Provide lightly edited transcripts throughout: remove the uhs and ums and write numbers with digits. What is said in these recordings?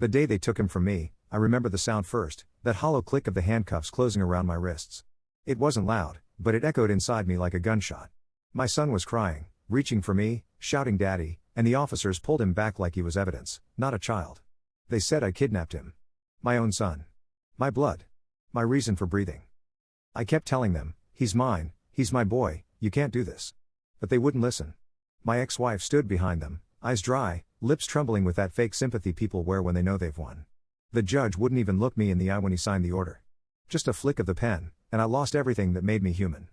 The day they took him from me, I remember the sound first, that hollow click of the handcuffs closing around my wrists. It wasn't loud, but it echoed inside me like a gunshot. My son was crying, reaching for me, shouting "Daddy," and the officers pulled him back like he was evidence, not a child. They said I kidnapped him. My own son. My blood. My reason for breathing. I kept telling them, "He's mine, he's my boy, you can't do this." But they wouldn't listen. My ex-wife stood behind them, eyes dry, lips trembling with that fake sympathy people wear when they know they've won. The judge wouldn't even look me in the eye when he signed the order. Just a flick of the pen, and I lost everything that made me human.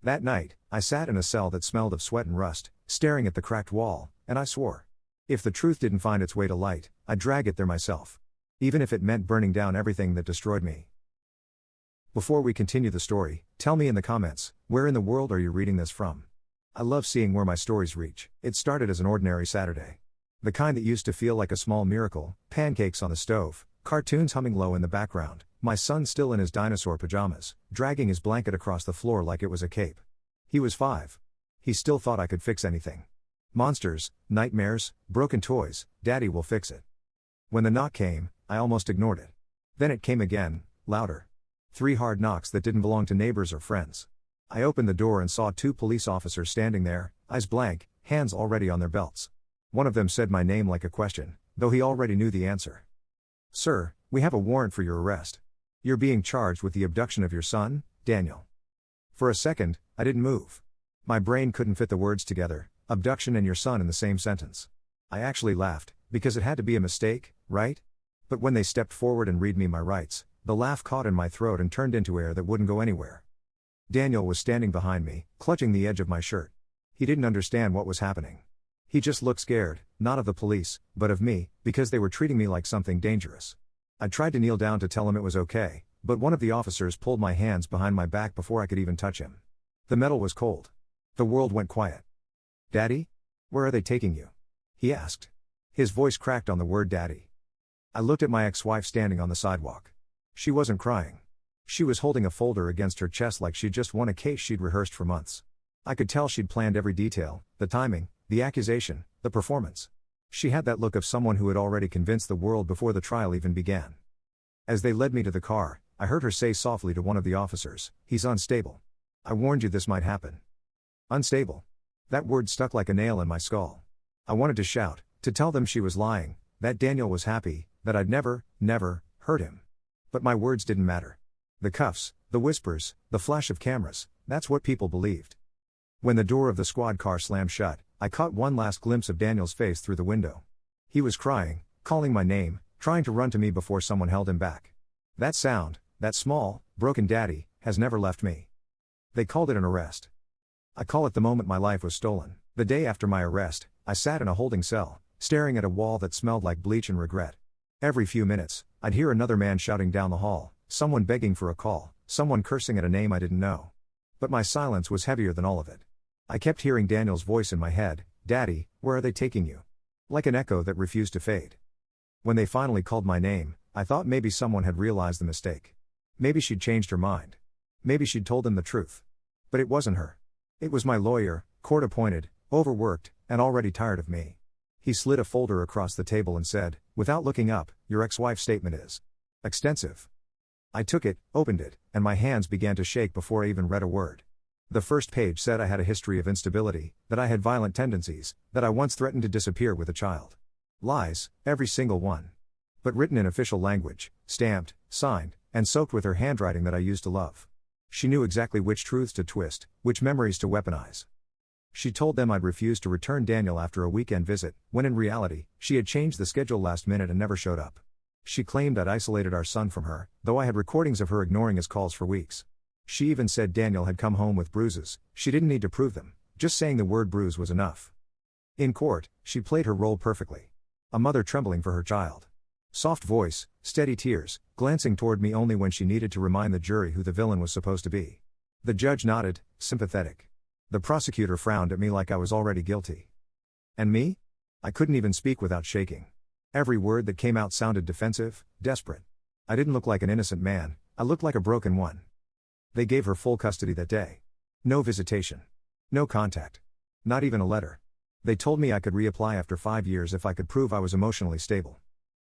That night, I sat in a cell that smelled of sweat and rust, staring at the cracked wall, and I swore. If the truth didn't find its way to light, I'd drag it there myself. Even if it meant burning down everything that destroyed me. Before we continue the story, tell me in the comments, where in the world are you reading this from? I love seeing where my stories reach. It started as an ordinary Saturday. The kind that used to feel like a small miracle, pancakes on the stove, cartoons humming low in the background, my son still in his dinosaur pajamas, dragging his blanket across the floor like it was a cape. He was 5. He still thought I could fix anything. Monsters, nightmares, broken toys, Daddy will fix it. When the knock came, I almost ignored it. Then it came again, louder. 3 hard knocks that didn't belong to neighbors or friends. I opened the door and saw 2 police officers standing there, eyes blank, hands already on their belts. One of them said my name like a question, though he already knew the answer. "Sir, we have a warrant for your arrest. You're being charged with the abduction of your son, Daniel." For a second, I didn't move. My brain couldn't fit the words together, abduction and your son in the same sentence. I actually laughed, because it had to be a mistake, right? But when they stepped forward and read me my rights, the laugh caught in my throat and turned into air that wouldn't go anywhere. Daniel was standing behind me, clutching the edge of my shirt. He didn't understand what was happening. He just looked scared, not of the police, but of me, because they were treating me like something dangerous. I tried to kneel down to tell him it was okay, but one of the officers pulled my hands behind my back before I could even touch him. The metal was cold. The world went quiet. "Daddy? Where are they taking you?" he asked. His voice cracked on the word daddy. I looked at my ex-wife standing on the sidewalk. She wasn't crying. She was holding a folder against her chest like she'd just won a case she'd rehearsed for months. I could tell she'd planned every detail, the timing, the accusation, the performance. She had that look of someone who had already convinced the world before the trial even began. As they led me to the car, I heard her say softly to one of the officers, "He's unstable. I warned you this might happen." Unstable. That word stuck like a nail in my skull. I wanted to shout, to tell them she was lying, that Daniel was happy, that I'd never hurt him. But my words didn't matter. The cuffs, the whispers, the flash of cameras, that's what people believed. When the door of the squad car slammed shut, I caught one last glimpse of Daniel's face through the window. He was crying, calling my name, trying to run to me before someone held him back. That sound, that small, broken daddy, has never left me. They called it an arrest. I call it the moment my life was stolen. The day after my arrest, I sat in a holding cell, staring at a wall that smelled like bleach and regret. Every few minutes, I'd hear another man shouting down the hall, someone begging for a call, someone cursing at a name I didn't know. But my silence was heavier than all of it. I kept hearing Daniel's voice in my head, "Daddy, where are they taking you?" Like an echo that refused to fade. When they finally called my name, I thought maybe someone had realized the mistake. Maybe she'd changed her mind. Maybe she'd told them the truth. But it wasn't her. It was my lawyer, court-appointed, overworked, and already tired of me. He slid a folder across the table and said, without looking up, "Your ex-wife's statement is extensive." I took it, opened it, and my hands began to shake before I even read a word. The first page said I had a history of instability, that I had violent tendencies, that I once threatened to disappear with a child. Lies, every single one. But written in official language, stamped, signed, and soaked with her handwriting that I used to love. She knew exactly which truths to twist, which memories to weaponize. She told them I'd refused to return Daniel after a weekend visit, when in reality, she had changed the schedule last minute and never showed up. She claimed I'd isolated our son from her, though I had recordings of her ignoring his calls for weeks. She even said Daniel had come home with bruises. She didn't need to prove them, just saying the word bruise was enough. In court, she played her role perfectly. A mother trembling for her child. Soft voice, steady tears, glancing toward me only when she needed to remind the jury who the villain was supposed to be. The judge nodded, sympathetic. The prosecutor frowned at me like I was already guilty. And me? I couldn't even speak without shaking. Every word that came out sounded defensive, desperate. I didn't look like an innocent man, I looked like a broken one. They gave her full custody that day. No visitation. No contact. Not even a letter. They told me I could reapply after 5 years if I could prove I was emotionally stable.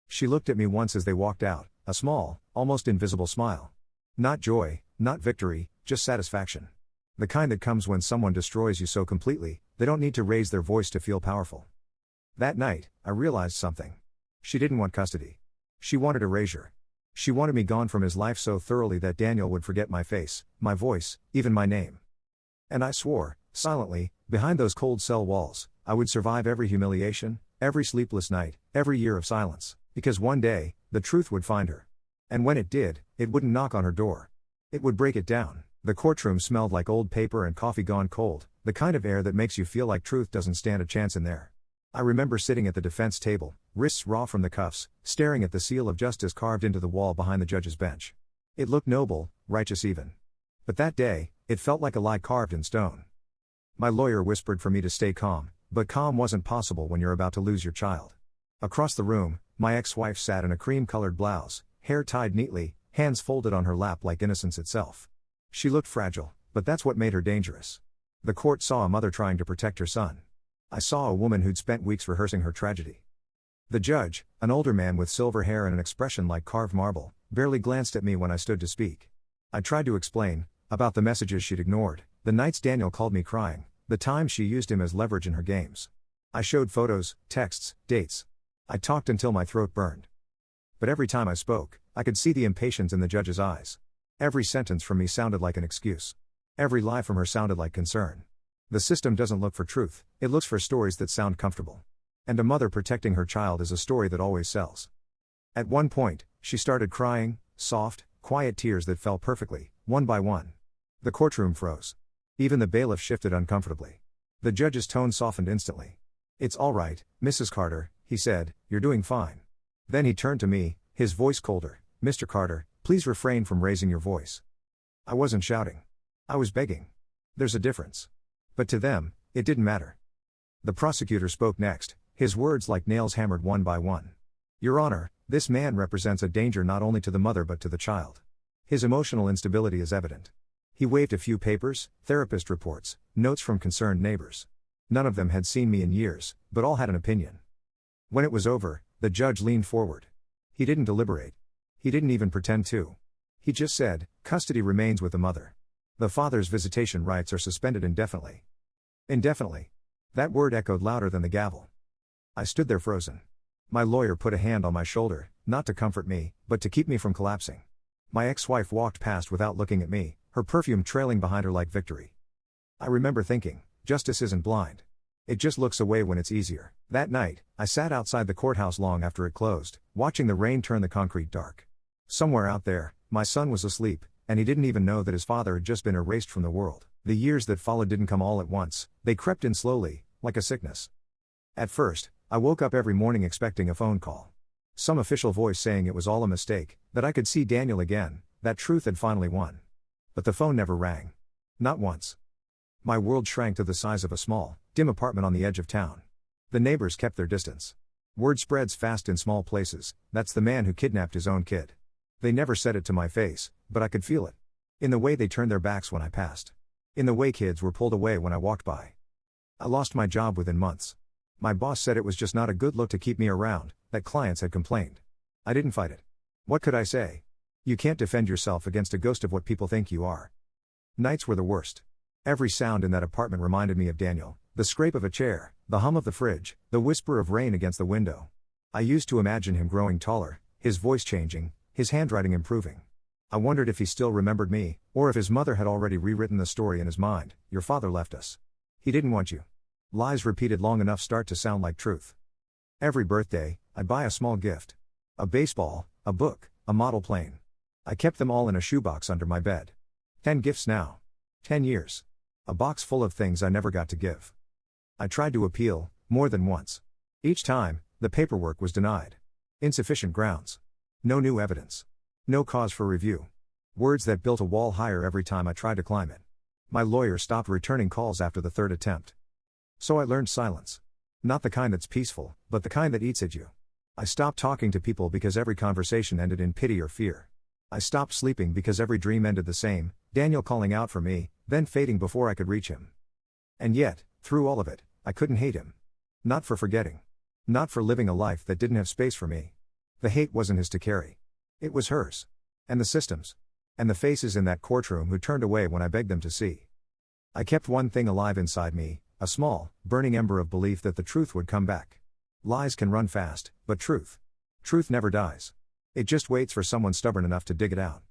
She looked at me once as they walked out, a small, almost invisible smile. Not joy, not victory, just satisfaction. The kind that comes when someone destroys you so completely, they don't need to raise their voice to feel powerful. That night, I realized something. She didn't want custody. She wanted erasure. She wanted me gone from his life so thoroughly that Daniel would forget my face, my voice, even my name. And I swore, silently, behind those cold cell walls, I would survive every humiliation, every sleepless night, every year of silence, because one day, the truth would find her. And when it did, it wouldn't knock on her door. It would break it down. The courtroom smelled like old paper and coffee gone cold, the kind of air that makes you feel like truth doesn't stand a chance in there. I remember sitting at the defense table, wrists raw from the cuffs, staring at the seal of justice carved into the wall behind the judge's bench. It looked noble, righteous even. But that day, it felt like a lie carved in stone. My lawyer whispered for me to stay calm, but calm wasn't possible when you're about to lose your child. Across the room, my ex-wife sat in a cream-colored blouse, hair tied neatly, hands folded on her lap like innocence itself. She looked fragile, but that's what made her dangerous. The court saw a mother trying to protect her son. I saw a woman who'd spent weeks rehearsing her tragedy. The judge, an older man with silver hair and an expression like carved marble, barely glanced at me when I stood to speak. I tried to explain, about the messages she'd ignored, the nights Daniel called me crying, the times she used him as leverage in her games. I showed photos, texts, dates. I talked until my throat burned. But every time I spoke, I could see the impatience in the judge's eyes. Every sentence from me sounded like an excuse. Every lie from her sounded like concern. The system doesn't look for truth, it looks for stories that sound comfortable. And a mother protecting her child is a story that always sells. At one point, she started crying, soft, quiet tears that fell perfectly, one by one. The courtroom froze. Even the bailiff shifted uncomfortably. The judge's tone softened instantly. "It's all right, Mrs. Carter," he said, "you're doing fine." Then he turned to me, his voice colder. "Mr. Carter, please refrain from raising your voice." I wasn't shouting. I was begging. There's a difference. But to them, it didn't matter. The prosecutor spoke next, his words like nails hammered one by one. "Your Honor, this man represents a danger not only to the mother but to the child. His emotional instability is evident." He waved a few papers, therapist reports, notes from concerned neighbors. None of them had seen me in years, but all had an opinion. When it was over, the judge leaned forward. He didn't deliberate. He didn't even pretend to. He just said, "Custody remains with the mother. The father's visitation rights are suspended indefinitely." Indefinitely. That word echoed louder than the gavel. I stood there frozen. My lawyer put a hand on my shoulder, not to comfort me, but to keep me from collapsing. My ex-wife walked past without looking at me, her perfume trailing behind her like victory. I remember thinking, justice isn't blind. It just looks away when it's easier. That night, I sat outside the courthouse long after it closed, watching the rain turn the concrete dark. Somewhere out there, my son was asleep, and he didn't even know that his father had just been erased from the world. The years that followed didn't come all at once, they crept in slowly, like a sickness. At first, I woke up every morning expecting a phone call. Some official voice saying it was all a mistake, that I could see Daniel again, that truth had finally won. But the phone never rang. Not once. My world shrank to the size of a small, dim apartment on the edge of town. The neighbors kept their distance. Word spreads fast in small places, "That's the man who kidnapped his own kid." They never said it to my face, but I could feel it. In the way they turned their backs when I passed. In the way kids were pulled away when I walked by. I lost my job within months. My boss said it was just not a good look to keep me around, that clients had complained. I didn't fight it. What could I say? You can't defend yourself against a ghost of what people think you are. Nights were the worst. Every sound in that apartment reminded me of Daniel, the scrape of a chair, the hum of the fridge, the whisper of rain against the window. I used to imagine him growing taller, his voice changing, his handwriting improving. I wondered if he still remembered me, or if his mother had already rewritten the story in his mind. "Your father left us. He didn't want you." Lies repeated long enough start to sound like truth. Every birthday, I'd buy a small gift. A baseball, a book, a model plane. I kept them all in a shoebox under my bed. 10 gifts now. 10 years. A box full of things I never got to give. I tried to appeal, more than once. Each time, the paperwork was denied. Insufficient grounds. No new evidence. No cause for review. Words that built a wall higher every time I tried to climb it. My lawyer stopped returning calls after the third attempt. So I learned silence. Not the kind that's peaceful, but the kind that eats at you. I stopped talking to people because every conversation ended in pity or fear. I stopped sleeping because every dream ended the same, Daniel calling out for me, then fading before I could reach him. And yet, through all of it, I couldn't hate him. Not for forgetting. Not for living a life that didn't have space for me. The hate wasn't his to carry. It was hers. And the systems. And the faces in that courtroom who turned away when I begged them to see. I kept one thing alive inside me, a small, burning ember of belief that the truth would come back. Lies can run fast, but truth never dies. It just waits for someone stubborn enough to dig it out.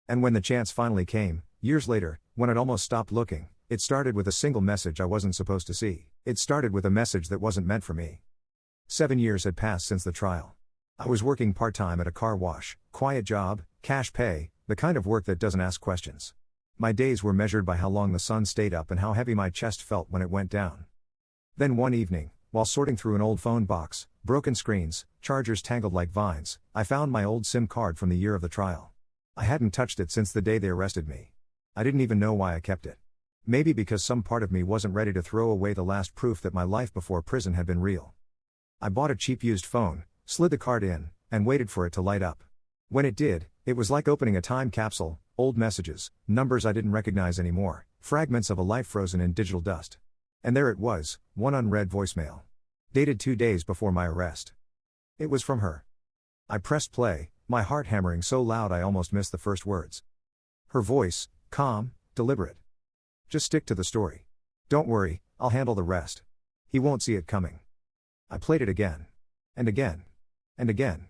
And when the chance finally came, years later, when I'd almost stopped looking, it started with a single message I wasn't supposed to see. It started with a message that wasn't meant for me. 7 years had passed since the trial. I was working part-time at a car wash, quiet job, cash pay, the kind of work that doesn't ask questions. My days were measured by how long the sun stayed up and how heavy my chest felt when it went down. Then one evening, while sorting through an old phone box, broken screens, chargers tangled like vines, I found my old SIM card from the year of the trial. I hadn't touched it since the day they arrested me. I didn't even know why I kept it. Maybe because some part of me wasn't ready to throw away the last proof that my life before prison had been real. I bought a cheap used phone, slid the card in, and waited for it to light up. When it did, it was like opening a time capsule, old messages, numbers I didn't recognize anymore, fragments of a life frozen in digital dust. And there it was, one unread voicemail. Dated 2 days before my arrest. It was from her. I pressed play, my heart hammering so loud I almost missed the first words. Her voice, calm, deliberate. Just stick to the story. Don't worry, I'll handle the rest. He won't see it coming. I played it again. And again. And again.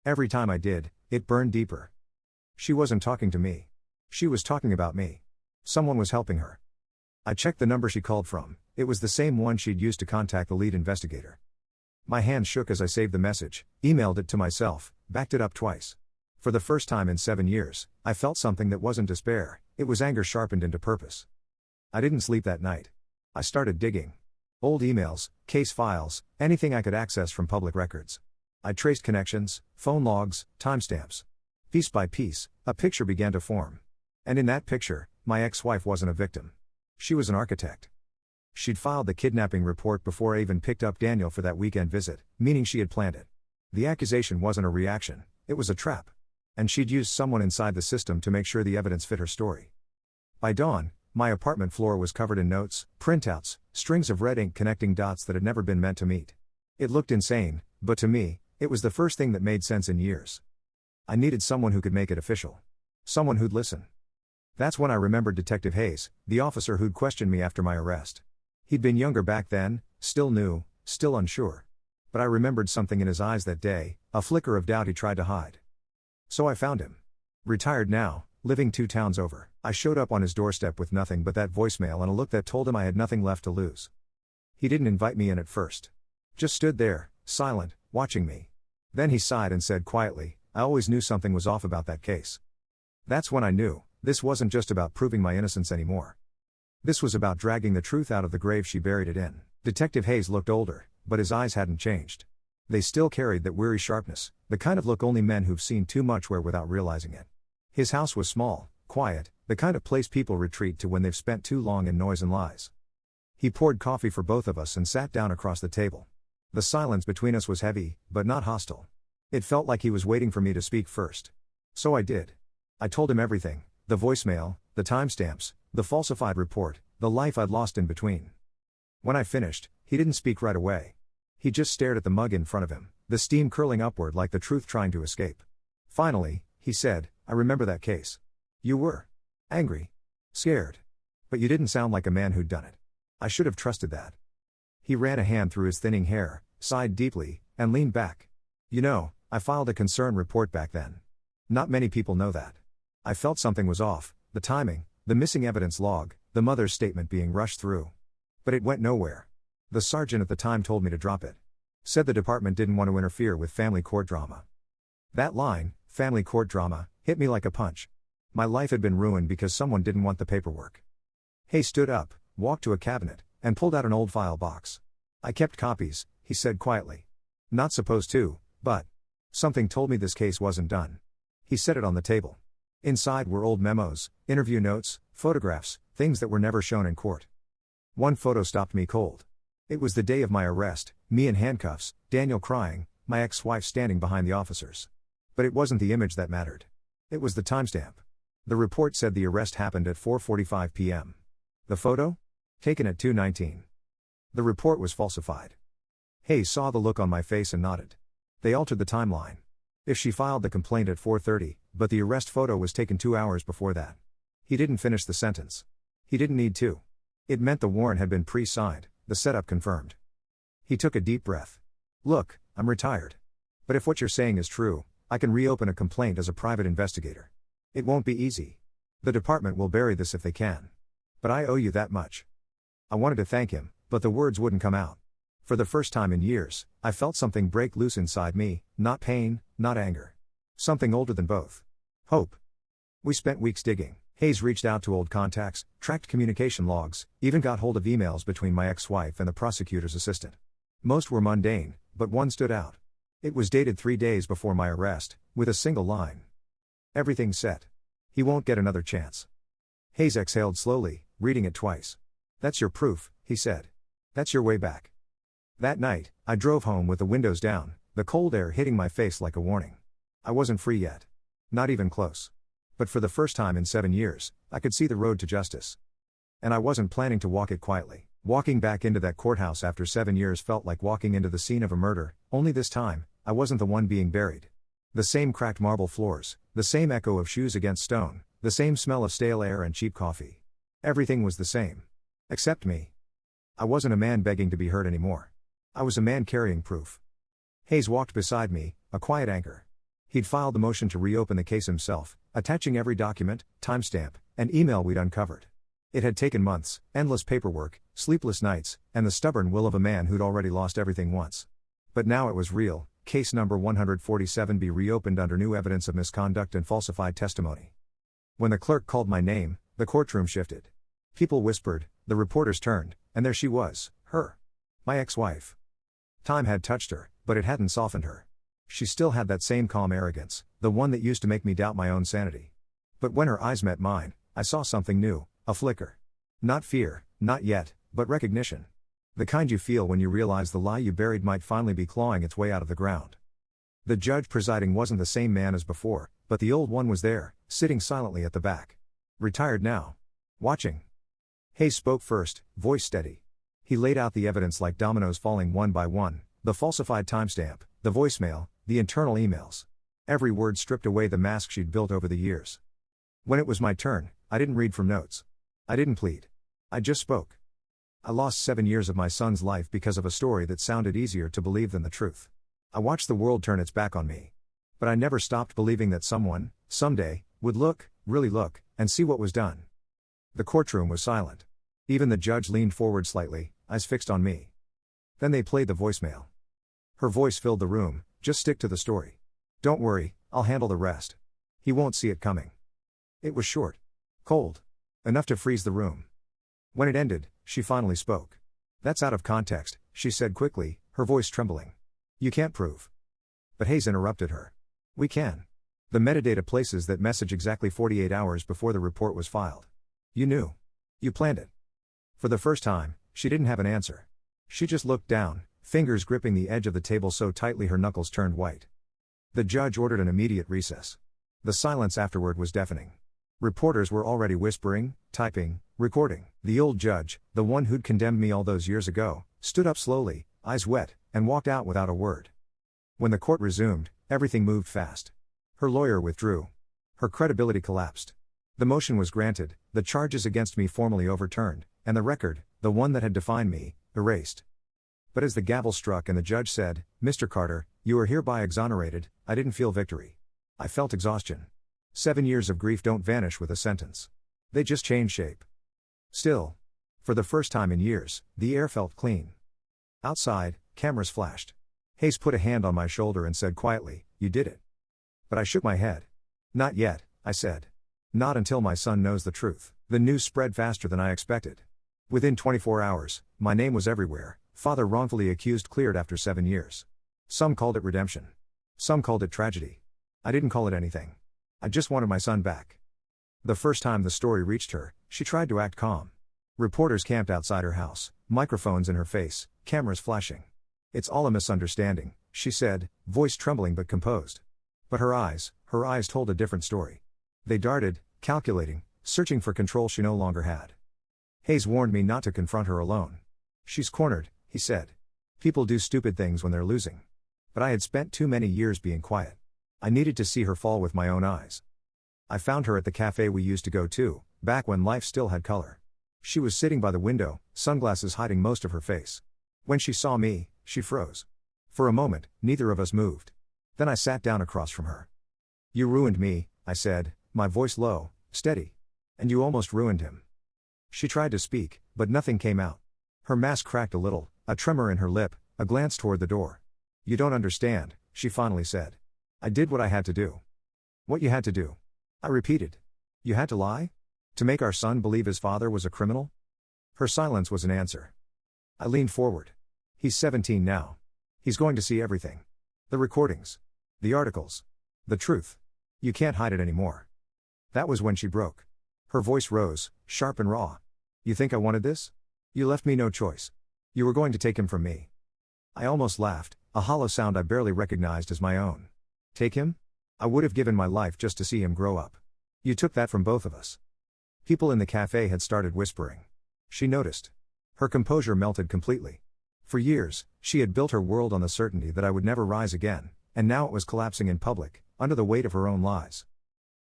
Every time I did, it burned deeper. She wasn't talking to me. She was talking about me. Someone was helping her. I checked the number she called from. It was the same one she'd used to contact the lead investigator. My hand shook as I saved the message, emailed it to myself, backed it up twice. For the first time in 7 years, I felt something that wasn't despair, it was anger sharpened into purpose. I didn't sleep that night. I started digging. Old emails, case files, anything I could access from public records. I traced connections, phone logs, timestamps. Piece by piece, a picture began to form. And in that picture, my ex-wife wasn't a victim. She was an architect. She'd filed the kidnapping report before I even picked up Daniel for that weekend visit, meaning she had planned it. The accusation wasn't a reaction, it was a trap. And she'd used someone inside the system to make sure the evidence fit her story. By dawn, my apartment floor was covered in notes, printouts, strings of red ink connecting dots that had never been meant to meet. It looked insane, but to me, it was the first thing that made sense in years. I needed someone who could make it official. Someone who'd listen. That's when I remembered Detective Hayes, the officer who'd questioned me after my arrest. He'd been younger back then, still new, still unsure. But I remembered something in his eyes that day, a flicker of doubt he tried to hide. So I found him. Retired now, living 2 towns over, I showed up on his doorstep with nothing but that voicemail and a look that told him I had nothing left to lose. He didn't invite me in at first. Just stood there, silent, watching me. Then he sighed and said quietly, I always knew something was off about that case. That's when I knew, this wasn't just about proving my innocence anymore. This was about dragging the truth out of the grave she buried it in. Detective Hayes looked older, but his eyes hadn't changed. They still carried that weary sharpness, the kind of look only men who've seen too much wear without realizing it. His house was small, quiet, the kind of place people retreat to when they've spent too long in noise and lies. He poured coffee for both of us and sat down across the table. The silence between us was heavy, but not hostile. It felt like he was waiting for me to speak first. So I did. I told him everything, the voicemail, the timestamps, the falsified report, the life I'd lost in between. When I finished, he didn't speak right away. He just stared at the mug in front of him, the steam curling upward like the truth trying to escape. Finally, he said, I remember that case. You were angry, scared. But you didn't sound like a man who'd done it. I should have trusted that. He ran a hand through his thinning hair, sighed deeply, and leaned back. You know, I filed a concern report back then. Not many people know that. I felt something was off, the timing, the missing evidence log, the mother's statement being rushed through. But it went nowhere. The sergeant at the time told me to drop it. Said the department didn't want to interfere with family court drama. That line, family court drama, hit me like a punch. My life had been ruined because someone didn't want the paperwork. Hay stood up, walked to a cabinet, and pulled out an old file box. I kept copies, he said quietly. Not supposed to, but something told me this case wasn't done. He set it on the table. Inside were old memos, interview notes, photographs, things that were never shown in court. One photo stopped me cold. It was the day of my arrest, me in handcuffs, Daniel crying, my ex-wife standing behind the officers. But it wasn't the image that mattered. It was the timestamp. The report said the arrest happened at 4:45 p.m. The photo? Taken at 2:19. The report was falsified. Hayes saw the look on my face and nodded. They altered the timeline. If she filed the complaint at 4:30, but the arrest photo was taken 2 hours before that. He didn't finish the sentence. He didn't need to. It meant the warrant had been pre-signed, the setup confirmed. He took a deep breath. Look, I'm retired. But if what you're saying is true, I can reopen a complaint as a private investigator. It won't be easy. The department will bury this if they can. But I owe you that much. I wanted to thank him, but the words wouldn't come out. For the first time in years, I felt something break loose inside me, not pain, not anger. Something older than both. Hope. We spent weeks digging. Hayes reached out to old contacts, tracked communication logs, even got hold of emails between my ex-wife and the prosecutor's assistant. Most were mundane, but one stood out. It was dated 3 days before my arrest, with a single line. Everything's set. He won't get another chance. Hayes exhaled slowly, reading it twice. That's your proof, he said. That's your way back. That night, I drove home with the windows down, the cold air hitting my face like a warning. I wasn't free yet. Not even close. But for the first time in 7 years, I could see the road to justice. And I wasn't planning to walk it quietly. Walking back into that courthouse after 7 years felt like walking into the scene of a murder, only this time, I wasn't the one being buried. The same cracked marble floors, the same echo of shoes against stone, the same smell of stale air and cheap coffee. Everything was the same. Except me. I wasn't a man begging to be heard anymore. I was a man carrying proof. Hayes walked beside me, a quiet anchor. He'd filed the motion to reopen the case himself, attaching every document, timestamp, and email we'd uncovered. It had taken months, endless paperwork, sleepless nights, and the stubborn will of a man who'd already lost everything once. But now it was real. Case number 147B reopened under new evidence of misconduct and falsified testimony. When the clerk called my name, the courtroom shifted. People whispered, the reporters turned, and there she was, her. My ex-wife. Time had touched her, but it hadn't softened her. She still had that same calm arrogance, the one that used to make me doubt my own sanity. But when her eyes met mine, I saw something new, a flicker. Not fear, not yet, but recognition. The kind you feel when you realize the lie you buried might finally be clawing its way out of the ground. The judge presiding wasn't the same man as before, but the old one was there, sitting silently at the back. Retired now. Watching. Hayes spoke first, voice steady. He laid out the evidence like dominoes falling one by one, the falsified timestamp, the voicemail, the internal emails. Every word stripped away the mask she'd built over the years. When it was my turn, I didn't read from notes. I didn't plead. I just spoke. I lost 7 years of my son's life because of a story that sounded easier to believe than the truth. I watched the world turn its back on me. But I never stopped believing that someone, someday, would look, really look, and see what was done. The courtroom was silent. Even the judge leaned forward slightly, eyes fixed on me. Then they played the voicemail. Her voice filled the room, just stick to the story. Don't worry, I'll handle the rest. He won't see it coming. It was short. Cold. Enough to freeze the room. When it ended, she finally spoke. That's out of context, she said quickly, her voice trembling. You can't prove. But Hayes interrupted her. We can. The metadata places that message exactly 48 hours before the report was filed. You knew. You planned it. For the first time, she didn't have an answer. She just looked down, fingers gripping the edge of the table so tightly her knuckles turned white. The judge ordered an immediate recess. The silence afterward was deafening. Reporters were already whispering, typing, recording. The old judge, the one who'd condemned me all those years ago, stood up slowly, eyes wet, and walked out without a word. When the court resumed, everything moved fast. Her lawyer withdrew. Her credibility collapsed. The motion was granted, the charges against me formally overturned, and the record, the one that had defined me, erased. But as the gavel struck and the judge said, Mr. Carter, you are hereby exonerated, I didn't feel victory. I felt exhaustion. 7 years of grief don't vanish with a sentence. They just change shape. Still. For the first time in years, the air felt clean. Outside, cameras flashed. Hayes put a hand on my shoulder and said quietly, you did it. But I shook my head. Not yet, I said. Not until my son knows the truth. The news spread faster than I expected. Within 24 hours, my name was everywhere, father wrongfully accused cleared after 7 years. Some called it redemption. Some called it tragedy. I didn't call it anything. I just wanted my son back. The first time the story reached her, she tried to act calm. Reporters camped outside her house, microphones in her face, cameras flashing. It's all a misunderstanding, she said, voice trembling but composed. But her eyes told a different story. They darted, calculating, searching for control she no longer had. Hayes warned me not to confront her alone. She's cornered, he said. People do stupid things when they're losing. But I had spent too many years being quiet. I needed to see her fall with my own eyes. I found her at the cafe we used to go to, back when life still had color. She was sitting by the window, sunglasses hiding most of her face. When she saw me, she froze. For a moment, neither of us moved. Then I sat down across from her. "You ruined me," I said, my voice low, steady. "And you almost ruined him." She tried to speak, but nothing came out. Her mask cracked a little, a tremor in her lip, a glance toward the door. "You don't understand," she finally said. "I did what I had to do." "What you had to do?" I repeated. "You had to lie? To make our son believe his father was a criminal?" Her silence was an answer. I leaned forward. "He's 17 now. He's going to see everything. The recordings. The articles. The truth. You can't hide it anymore." That was when she broke. Her voice rose, sharp and raw. "You think I wanted this? You left me no choice. You were going to take him from me." I almost laughed, a hollow sound I barely recognized as my own. "Take him? I would have given my life just to see him grow up. You took that from both of us." People in the cafe had started whispering. She noticed. Her composure melted completely. For years, she had built her world on the certainty that I would never rise again, and now it was collapsing in public, under the weight of her own lies.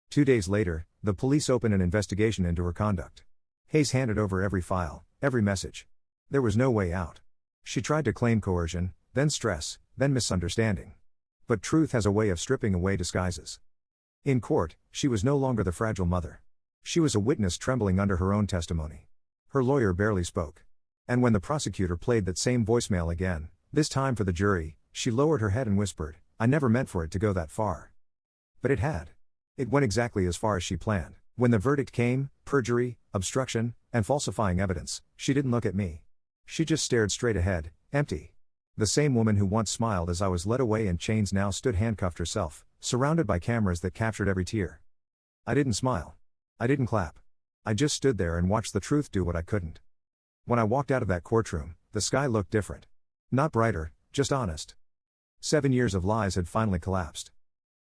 2 days later, the police opened an investigation into her conduct. Hayes handed over every file, every message. There was no way out. She tried to claim coercion, then stress, then misunderstanding. But truth has a way of stripping away disguises. In court, she was no longer the fragile mother. She was a witness trembling under her own testimony. Her lawyer barely spoke. And when the prosecutor played that same voicemail again, this time for the jury, she lowered her head and whispered, "I never meant for it to go that far." But it had. It went exactly as far as she planned. When the verdict came, perjury, obstruction, and falsifying evidence, she didn't look at me. She just stared straight ahead, empty. The same woman who once smiled as I was led away in chains now stood handcuffed herself, surrounded by cameras that captured every tear. I didn't smile. I didn't clap. I just stood there and watched the truth do what I couldn't. When I walked out of that courtroom, the sky looked different. Not brighter, just honest. 7 years of lies had finally collapsed.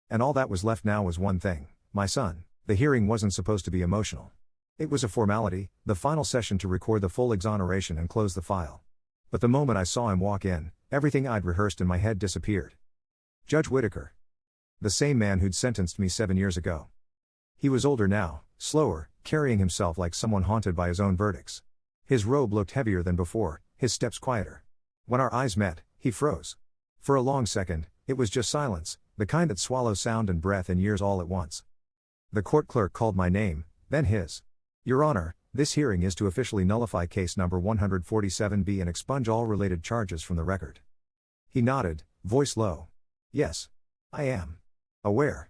And all that was left now was one thing: my son. The hearing wasn't supposed to be emotional. It was a formality, the final session to record the full exoneration and close the file. But the moment I saw him walk in, everything I'd rehearsed in my head disappeared. Judge Whitaker. The same man who'd sentenced me 7 years ago. He was older now, slower, carrying himself like someone haunted by his own verdicts. His robe looked heavier than before, his steps quieter. When our eyes met, he froze. For a long second, it was just silence, the kind that swallows sound and breath and years all at once. The court clerk called my name, then his. "Your Honor, this hearing is to officially nullify case number 147B and expunge all related charges from the record." He nodded, voice low. "Yes. I am aware."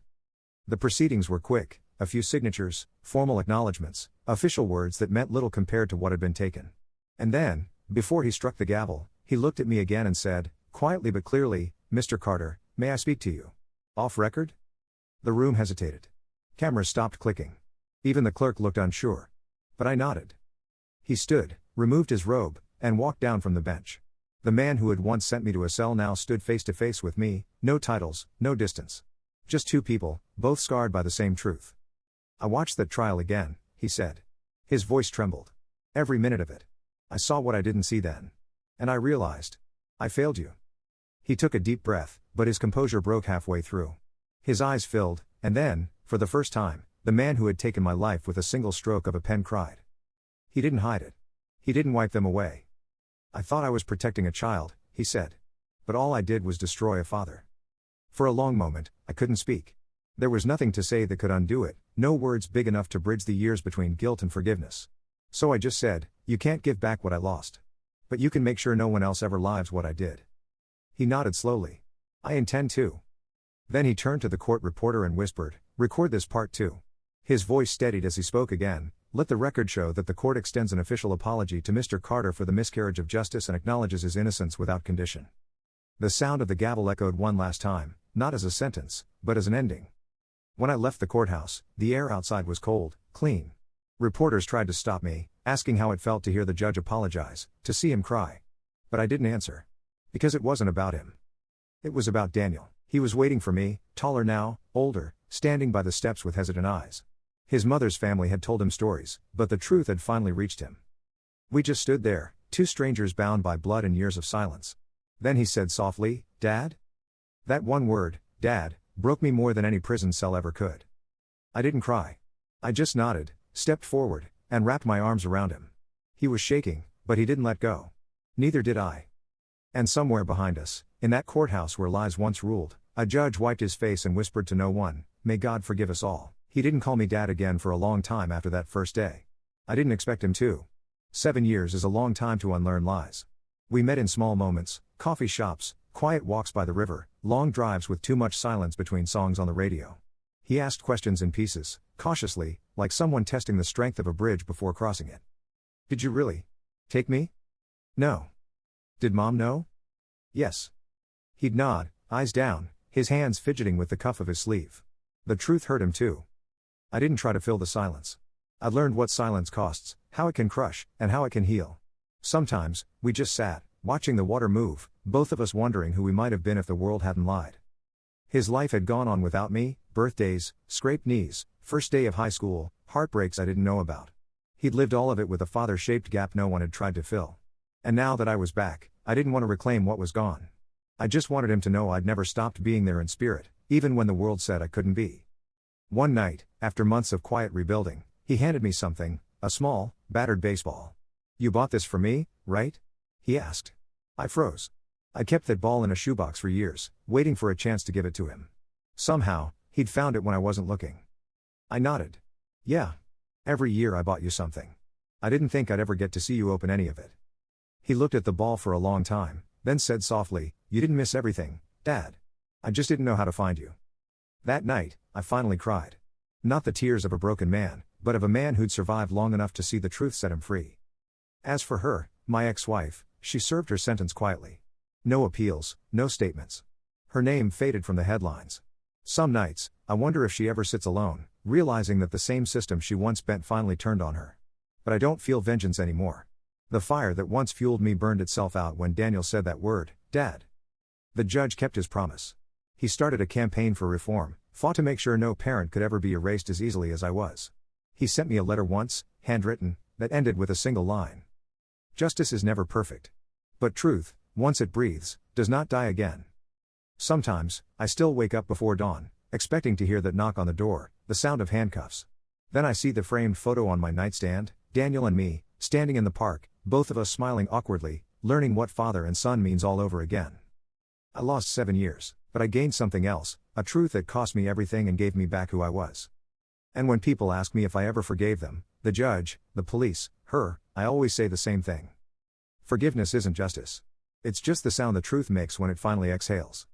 The proceedings were quick, a few signatures, formal acknowledgments, official words that meant little compared to what had been taken. And then, before he struck the gavel, he looked at me again and said, quietly but clearly, "Mr. Carter, may I speak to you? Off record?" The room hesitated. Cameras stopped clicking. Even the clerk looked unsure. But I nodded. He stood, removed his robe, and walked down from the bench. The man who had once sent me to a cell now stood face to face with me, no titles, no distance. Just two people, both scarred by the same truth. "I watched that trial again," he said. His voice trembled. "Every minute of it. I saw what I didn't see then. And I realized. I failed you." He took a deep breath, but his composure broke halfway through. His eyes filled, and then, for the first time, the man who had taken my life with a single stroke of a pen cried. He didn't hide it. He didn't wipe them away. "I thought I was protecting a child," he said. "But all I did was destroy a father." For a long moment, I couldn't speak. There was nothing to say that could undo it, no words big enough to bridge the years between guilt and forgiveness. So I just said, "You can't give back what I lost. But you can make sure no one else ever lives what I did." He nodded slowly. "I intend to." Then he turned to the court reporter and whispered, "Record this part too." His voice steadied as he spoke again, "Let the record show that the court extends an official apology to Mr. Carter for the miscarriage of justice and acknowledges his innocence without condition." The sound of the gavel echoed one last time, not as a sentence, but as an ending. When I left the courthouse, the air outside was cold, clean. Reporters tried to stop me, asking how it felt to hear the judge apologize, to see him cry. But I didn't answer. Because it wasn't about him. It was about Daniel. He was waiting for me, taller now, older, standing by the steps with hesitant eyes. His mother's family had told him stories, but the truth had finally reached him. We just stood there, two strangers bound by blood and years of silence. Then he said softly, "Dad?" That one word, Dad, broke me more than any prison cell ever could. I didn't cry. I just nodded, stepped forward, and wrapped my arms around him. He was shaking, but he didn't let go. Neither did I. And somewhere behind us, in that courthouse where lies once ruled, a judge wiped his face and whispered to no one, "May God forgive us all." He didn't call me Dad again for a long time after that first day. I didn't expect him to. 7 years is a long time to unlearn lies. We met in small moments, coffee shops, quiet walks by the river, long drives with too much silence between songs on the radio. He asked questions in pieces, cautiously, like someone testing the strength of a bridge before crossing it. "Did you really take me?" "No." "Did Mom know?" "Yes." He'd nod, eyes down, his hands fidgeting with the cuff of his sleeve. The truth hurt him too. I didn't try to fill the silence. I learned what silence costs, how it can crush, and how it can heal. Sometimes, we just sat, watching the water move, both of us wondering who we might have been if the world hadn't lied. His life had gone on without me, birthdays, scraped knees, first day of high school, heartbreaks I didn't know about. He'd lived all of it with a father-shaped gap no one had tried to fill. And now that I was back, I didn't want to reclaim what was gone. I just wanted him to know I'd never stopped being there in spirit, even when the world said I couldn't be. One night, after months of quiet rebuilding, he handed me something, a small, battered baseball. "You bought this for me, right?" he asked. I froze. I'd kept that ball in a shoebox for years, waiting for a chance to give it to him. Somehow, he'd found it when I wasn't looking. I nodded. "Yeah. Every year I bought you something. I didn't think I'd ever get to see you open any of it." He looked at the ball for a long time, then said softly, "You didn't miss everything, Dad. I just didn't know how to find you." That night, I finally cried. Not the tears of a broken man, but of a man who'd survived long enough to see the truth set him free. As for her, my ex-wife, she served her sentence quietly. No appeals, no statements. Her name faded from the headlines. Some nights, I wonder if she ever sits alone, realizing that the same system she once bent finally turned on her. But I don't feel vengeance anymore. The fire that once fueled me burned itself out when Daniel said that word, Dad. The judge kept his promise. He started a campaign for reform, fought to make sure no parent could ever be erased as easily as I was. He sent me a letter once, handwritten, that ended with a single line. "Justice is never perfect. But truth, once it breathes, does not die again." Sometimes, I still wake up before dawn, expecting to hear that knock on the door, the sound of handcuffs. Then I see the framed photo on my nightstand, Daniel and me, standing in the park, both of us smiling awkwardly, learning what father and son means all over again. I lost 7 years, but I gained something else, a truth that cost me everything and gave me back who I was. And when people ask me if I ever forgave them, the judge, the police, her, I always say the same thing. Forgiveness isn't justice. It's just the sound the truth makes when it finally exhales.